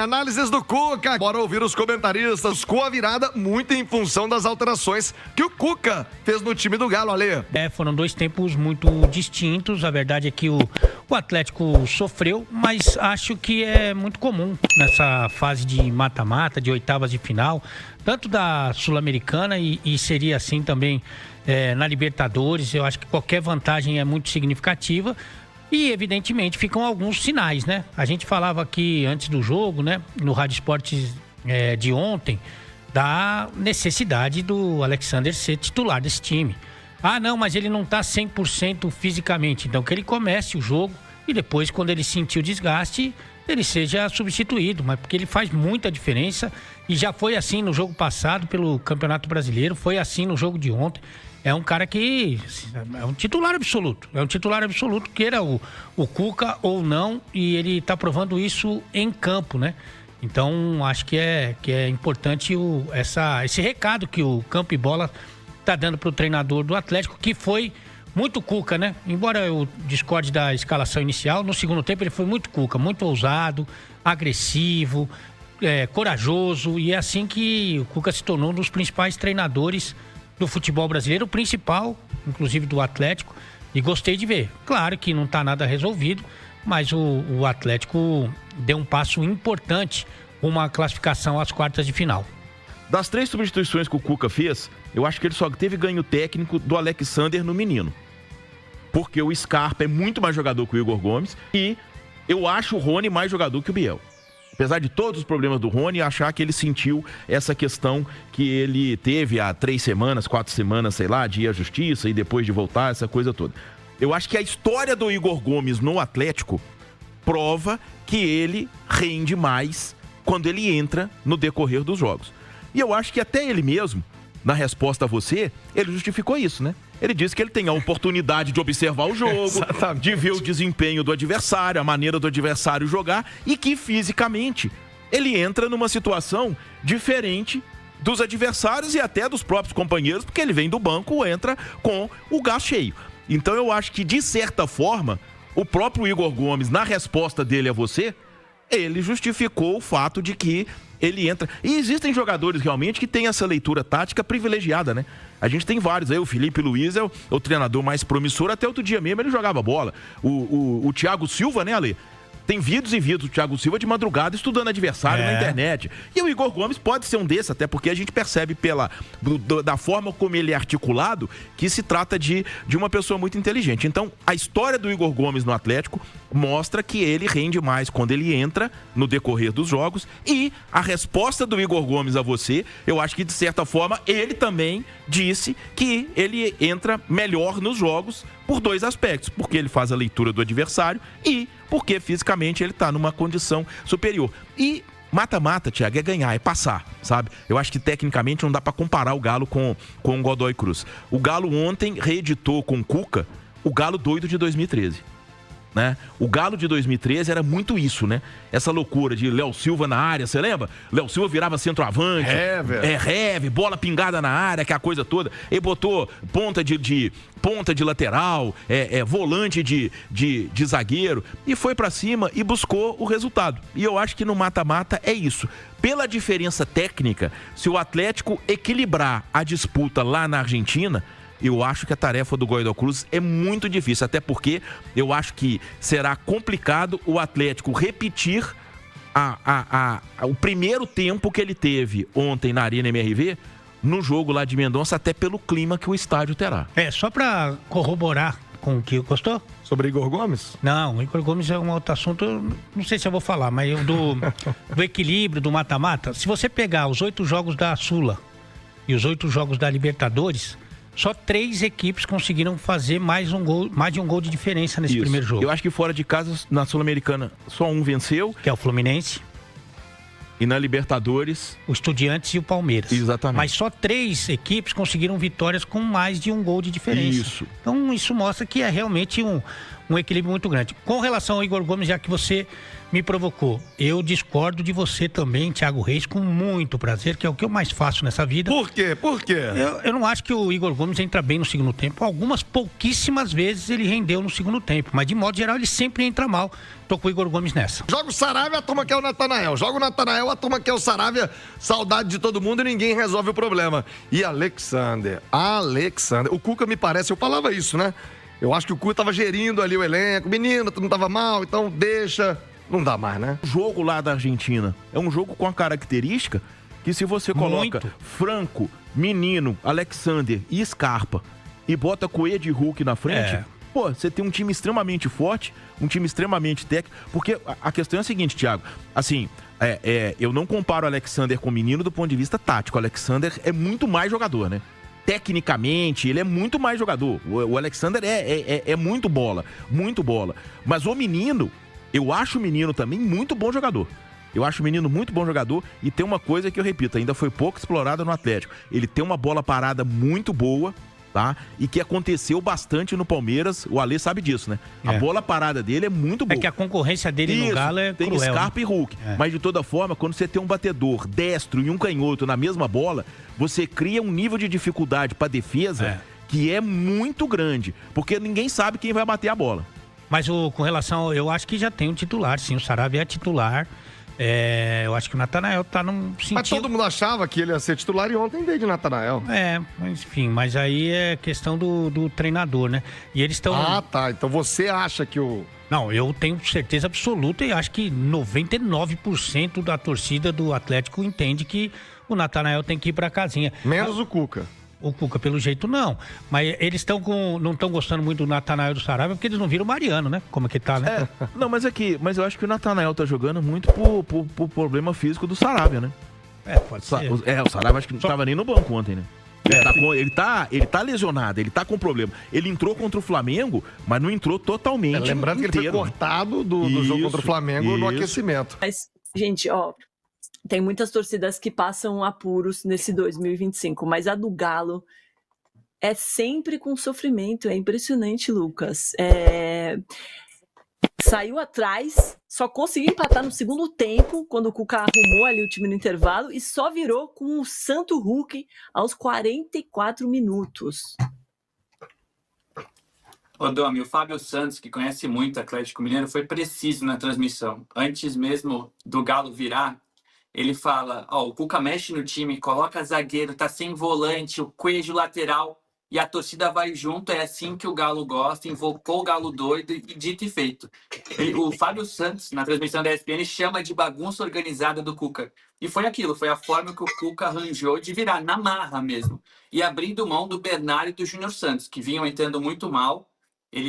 Análises do Cuca. Bora ouvir os comentaristas com a virada muito em função das alterações que o Cuca fez no time do Galo, Ale. Foram dois tempos muito distintos. A verdade é que o Atlético sofreu, mas acho que é muito comum nessa fase de mata-mata, de oitavas de final, tanto da Sul-Americana e seria assim também na Libertadores. Eu acho que qualquer vantagem é muito significativa. E, evidentemente, ficam alguns sinais, né? A gente falava aqui antes do jogo, né? No Rádio Esportes de ontem, da necessidade do Alexander ser titular desse time. Ah, não, mas ele não tá 100% fisicamente. Então, que ele comece o jogo e depois, quando ele sentir o desgaste, ele seja substituído. Mas porque ele faz muita diferença e já foi assim no jogo passado pelo Campeonato Brasileiro, foi assim no jogo de ontem. É um cara que é um titular absoluto. É um titular absoluto, queira o Cuca ou não, e ele está provando isso em campo, né? Então, acho que é importante esse recado que o Campo e Bola está dando para o treinador do Atlético, que foi muito Cuca, né? Embora eu discorde da escalação inicial, no segundo tempo ele foi muito Cuca, muito ousado, agressivo, corajoso, e é assim que o Cuca se tornou um dos principais treinadores do futebol brasileiro, o principal, inclusive do Atlético, e gostei de ver. Claro que não está nada resolvido, mas o Atlético deu um passo importante rumo à classificação às quartas de final. Das 3 substituições que o Cuca fez, eu acho que ele só teve ganho técnico do Alexander no menino. Porque o Scarpa é muito mais jogador que o Igor Gomes e eu acho o Rony mais jogador que o Biel. Apesar de todos os problemas do Rony, achar que ele sentiu essa questão que ele teve há 3 semanas, 4 semanas, sei lá, de ir à justiça e depois de voltar, essa coisa toda. Eu acho que a história do Igor Gomes no Atlético prova que ele rende mais quando ele entra no decorrer dos jogos. E eu acho que até ele mesmo, na resposta a você, ele justificou isso, né? Ele disse que ele tem a oportunidade de observar o jogo, de ver o desempenho do adversário, a maneira do adversário jogar e que fisicamente ele entra numa situação diferente dos adversários e até dos próprios companheiros, porque ele vem do banco, entra com o gás cheio. Então eu acho que, de certa forma, o próprio Igor Gomes, na resposta dele a você, ele justificou o fato de que ele entra. E existem jogadores realmente que têm essa leitura tática privilegiada, né? A gente tem vários aí, o Felipe Luiz é o treinador mais promissor, até outro dia mesmo ele jogava bola. O Thiago Silva, né, Ale? Tem vídeos e vídeos do Thiago Silva de madrugada estudando adversário na internet. E o Igor Gomes pode ser um desses, até porque a gente percebe da forma como ele é articulado que se trata de uma pessoa muito inteligente. Então, a história do Igor Gomes no Atlético mostra que ele rende mais quando ele entra no decorrer dos jogos. E a resposta do Igor Gomes a você, eu acho que, de certa forma, ele também disse que ele entra melhor nos jogos por 2 aspectos. Porque ele faz a leitura do adversário e porque fisicamente ele tá numa condição superior. E mata-mata, Thiago, é ganhar, é passar, sabe? Eu acho que tecnicamente não dá pra comparar o Galo com o Godoy Cruz. O Galo ontem reeditou com o Cuca o Galo doido de 2013. Né? O Galo de 2013 era muito isso, né? Essa loucura de Léo Silva na área, você lembra? Léo Silva virava centroavante, bola pingada na área, que é a coisa toda. Ele botou ponta de lateral, volante de zagueiro e foi pra cima e buscou o resultado. E eu acho que no mata-mata é isso. Pela diferença técnica, se o Atlético equilibrar a disputa lá na Argentina, eu acho que a tarefa do Godoy Cruz é muito difícil, até porque eu acho que será complicado o Atlético repetir o primeiro tempo que ele teve ontem na Arena MRV, no jogo lá de Mendonça, até pelo clima que o estádio terá. Só para corroborar com o que gostou? Sobre Igor Gomes? Não, o Igor Gomes é um outro assunto, não sei se eu vou falar, mas do equilíbrio, do mata-mata. Se você pegar os 8 jogos da Sula e os 8 jogos da Libertadores, só 3 equipes conseguiram fazer mais de um gol de diferença nesse primeiro jogo. Eu acho que fora de casa, na Sul-Americana, só um venceu. Que é o Fluminense. E na Libertadores, o Estudiantes e o Palmeiras. Exatamente. Mas só 3 equipes conseguiram vitórias com mais de um gol de diferença. Isso. Então isso mostra que é realmente um equilíbrio muito grande. Com relação ao Igor Gomes, já que você me provocou. Eu discordo de você também, Thiago Reis, com muito prazer, que é o que eu mais faço nessa vida. Por quê? Por quê? Eu não acho que o Igor Gomes entra bem no segundo tempo. Algumas pouquíssimas vezes ele rendeu no segundo tempo, mas de modo geral ele sempre entra mal. Tô com o Igor Gomes nessa. Joga o Saravia, a turma quer o Natanael. Joga o Natanael, a turma quer o Saravia. Saudade de todo mundo e ninguém resolve o problema. E Alexander. O Cuca me parece, eu falava isso, né? Eu acho que o Cuca tava gerindo ali o elenco. Menino, tu não tava mal, então deixa. Não dá mais, né? O jogo lá da Argentina é um jogo com a característica que se você coloca Muito. Franco, Menino, Alexander e Scarpa e bota Coelho e Hulk na frente, pô, você tem um time extremamente forte, um time extremamente técnico, porque a questão é a seguinte, Thiago, assim, eu não comparo o Alexander com o Menino do ponto de vista tático, o Alexander é muito mais jogador, né? Tecnicamente, ele é muito mais jogador, o Alexander é muito bola, mas o Menino, eu acho o Menino também muito bom jogador. Eu acho o Menino muito bom jogador e tem uma coisa que eu repito, ainda foi pouco explorada no Atlético. Ele tem uma bola parada muito boa, tá? E que aconteceu bastante no Palmeiras, o Alê sabe disso, né? A bola parada dele é muito boa. É que a concorrência dele no Galo é tem cruel. Scarpa e Hulk. Mas de toda forma, quando você tem um batedor destro e um canhoto na mesma bola, você cria um nível de dificuldade pra defesa que é muito grande, porque ninguém sabe quem vai bater a bola. Mas com relação, eu acho que já tem um titular, sim. O Saravia é titular. Eu acho que o Natanael tá num sentido... Mas todo mundo achava que ele ia ser titular e ontem veio de Natanael. Mas enfim, mas aí é questão do treinador, né? E eles estão... Ah, tá. Então você acha que o... Não, eu tenho certeza absoluta e acho que 99% da torcida do Atlético entende que o Natanael tem que ir pra casinha. Menos o Cuca. O Cuca, pelo jeito, não. Mas eles não estão gostando muito do Natanael e do Saravia porque eles não viram o Mariano, né? Como é que tá, né? Não, mas eu acho que o Natanael tá jogando muito por problema físico do Saravia, né? Pode ser. O Saravia acho que não tava nem no banco ontem, né? Ele tá lesionado, ele tá com problema. Ele entrou contra o Flamengo, mas não entrou totalmente. Lembrando inteiro, que ele foi cortado do jogo contra o Flamengo no aquecimento. Mas, gente, tem muitas torcidas que passam apuros nesse 2025, mas a do Galo é sempre com sofrimento, é impressionante, Lucas. Saiu atrás, só conseguiu empatar no segundo tempo, quando o Cuca arrumou ali o time no intervalo, e só virou com o Santo Hulk aos 44 minutos. Ô Domi, o Fábio Santos, que conhece muito o Atlético Mineiro, foi preciso na transmissão. Antes mesmo do Galo virar, ele fala, o Cuca mexe no time, coloca zagueiro, tá sem volante, o Coelho lateral, e a torcida vai junto, é assim que o Galo gosta, invocou o Galo doido e dito e feito. O Fábio Santos, na transmissão da ESPN, chama de bagunça organizada do Cuca. E foi aquilo, foi a forma que o Cuca arranjou de virar, na marra mesmo. E abrindo mão do Bernard e do Júnior Santos, que vinham entrando muito mal.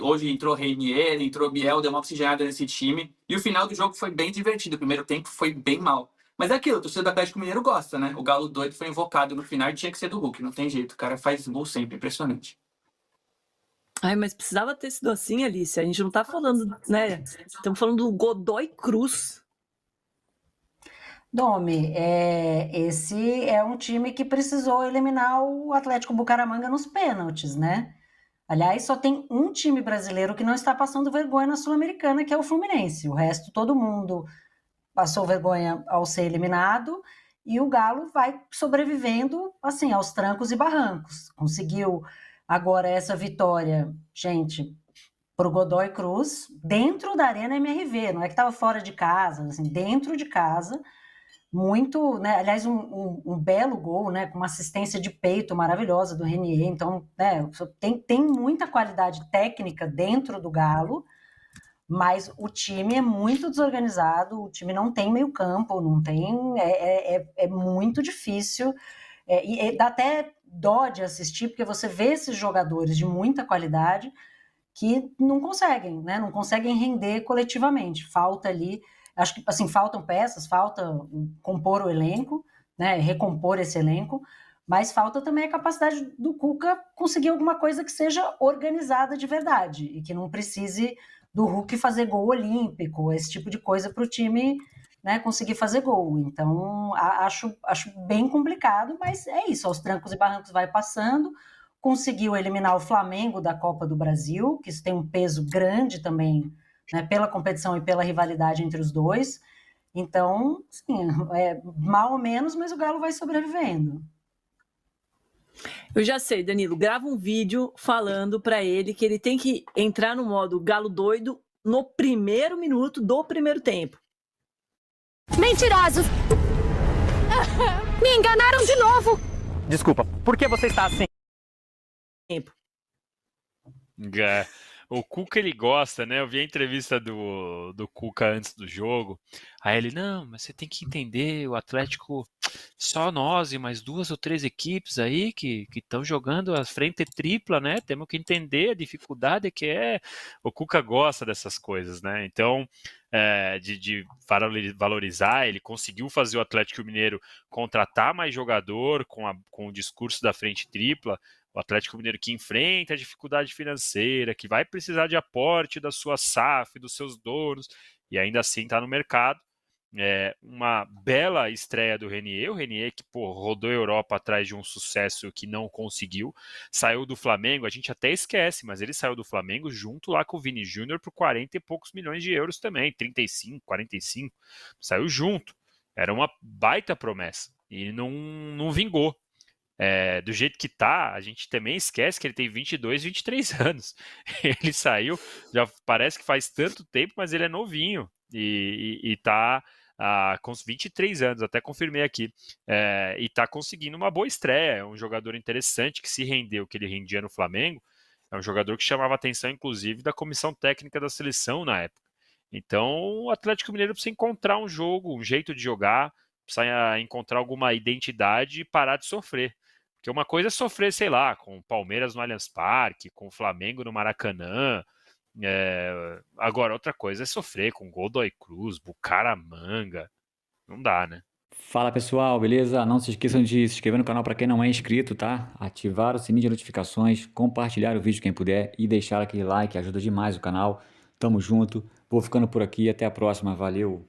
Hoje entrou Reinier, entrou Biel, deu uma oxigenada nesse time. E o final do jogo foi bem divertido, o primeiro tempo foi bem mal. Mas é aquilo, o torcedor do Atlético Mineiro gosta, né? O Galo doido foi invocado no final e tinha que ser do Hulk, não tem jeito. O cara faz gol sempre, impressionante. Mas precisava ter sido assim, Alice. A gente não tá falando, né? Estamos falando do Godoy Cruz. Domi, esse é um time que precisou eliminar o Atlético Bucaramanga nos pênaltis, né? Aliás, só tem um time brasileiro que não está passando vergonha na Sul-Americana, que é o Fluminense. O resto, todo mundo passou vergonha ao ser eliminado, e o Galo vai sobrevivendo, assim, aos trancos e barrancos. Conseguiu agora essa vitória, gente, pro Godoy Cruz, dentro da Arena MRV, não é que estava fora de casa, assim, dentro de casa, muito, né, aliás, um belo gol, né, com uma assistência de peito maravilhosa do Reinier, então, né, tem muita qualidade técnica dentro do Galo, mas o time é muito desorganizado, o time não tem meio campo, não tem, é muito difícil, e dá até dó de assistir, porque você vê esses jogadores de muita qualidade que não conseguem, né, não conseguem render coletivamente, falta ali, acho que assim, faltam peças, falta compor o elenco, né, recompor esse elenco, mas falta também a capacidade do Cuca conseguir alguma coisa que seja organizada de verdade, e que não precise do Hulk fazer gol olímpico, esse tipo de coisa para o time, né, conseguir fazer gol. Então, acho bem complicado, mas é isso, aos trancos e barrancos vai passando, conseguiu eliminar o Flamengo da Copa do Brasil, que isso tem um peso grande também né, pela competição e pela rivalidade entre os dois. Então, sim, mal ou menos, mas o Galo vai sobrevivendo. Eu já sei, Danilo, grava um vídeo falando para ele que ele tem que entrar no modo Galo doido no primeiro minuto do primeiro tempo. Mentirosos! Me enganaram de novo! Desculpa, por que você está assim? Tempo. O Cuca, ele gosta, né? Eu vi a entrevista do Cuca antes do jogo. Aí ele, não, mas você tem que entender, o Atlético, só nós e mais 2 ou 3 equipes aí que estão jogando a frente tripla, né? Temos que entender a dificuldade que é. O Cuca gosta dessas coisas, né? Então, de valorizar, ele conseguiu fazer o Atlético Mineiro contratar mais jogador com o discurso da frente tripla. O Atlético Mineiro que enfrenta a dificuldade financeira, que vai precisar de aporte da sua SAF, dos seus donos, e ainda assim está no mercado. Uma bela estreia do Renier. O Renier que rodou a Europa atrás de um sucesso que não conseguiu. Saiu do Flamengo, a gente até esquece, mas ele saiu do Flamengo junto lá com o Vini Júnior por 40 e poucos milhões de euros também, 35, 45. Saiu junto. Era uma baita promessa e não vingou. Do jeito que tá, a gente também esquece que ele tem 22, 23 anos. Ele saiu, já parece que faz tanto tempo, mas ele é novinho e tá com uns 23 anos, até confirmei aqui, e tá conseguindo uma boa estreia. É um jogador interessante que se rendeu o que ele rendia no Flamengo. É um jogador que chamava a atenção, inclusive, da comissão técnica da seleção na época. Então, o Atlético Mineiro precisa encontrar um jogo, um jeito de jogar, precisa encontrar alguma identidade e parar de sofrer. Porque uma coisa é sofrer, sei lá, com o Palmeiras no Allianz Parque, com o Flamengo no Maracanã. Agora, outra coisa é sofrer com Godoy Cruz, Bucaramanga. Não dá, né? Fala pessoal, beleza? Não se esqueçam de se inscrever no canal para quem não é inscrito, tá? Ativar o sininho de notificações, compartilhar o vídeo quem puder e deixar aquele like, ajuda demais o canal. Tamo junto, vou ficando por aqui, até a próxima, valeu!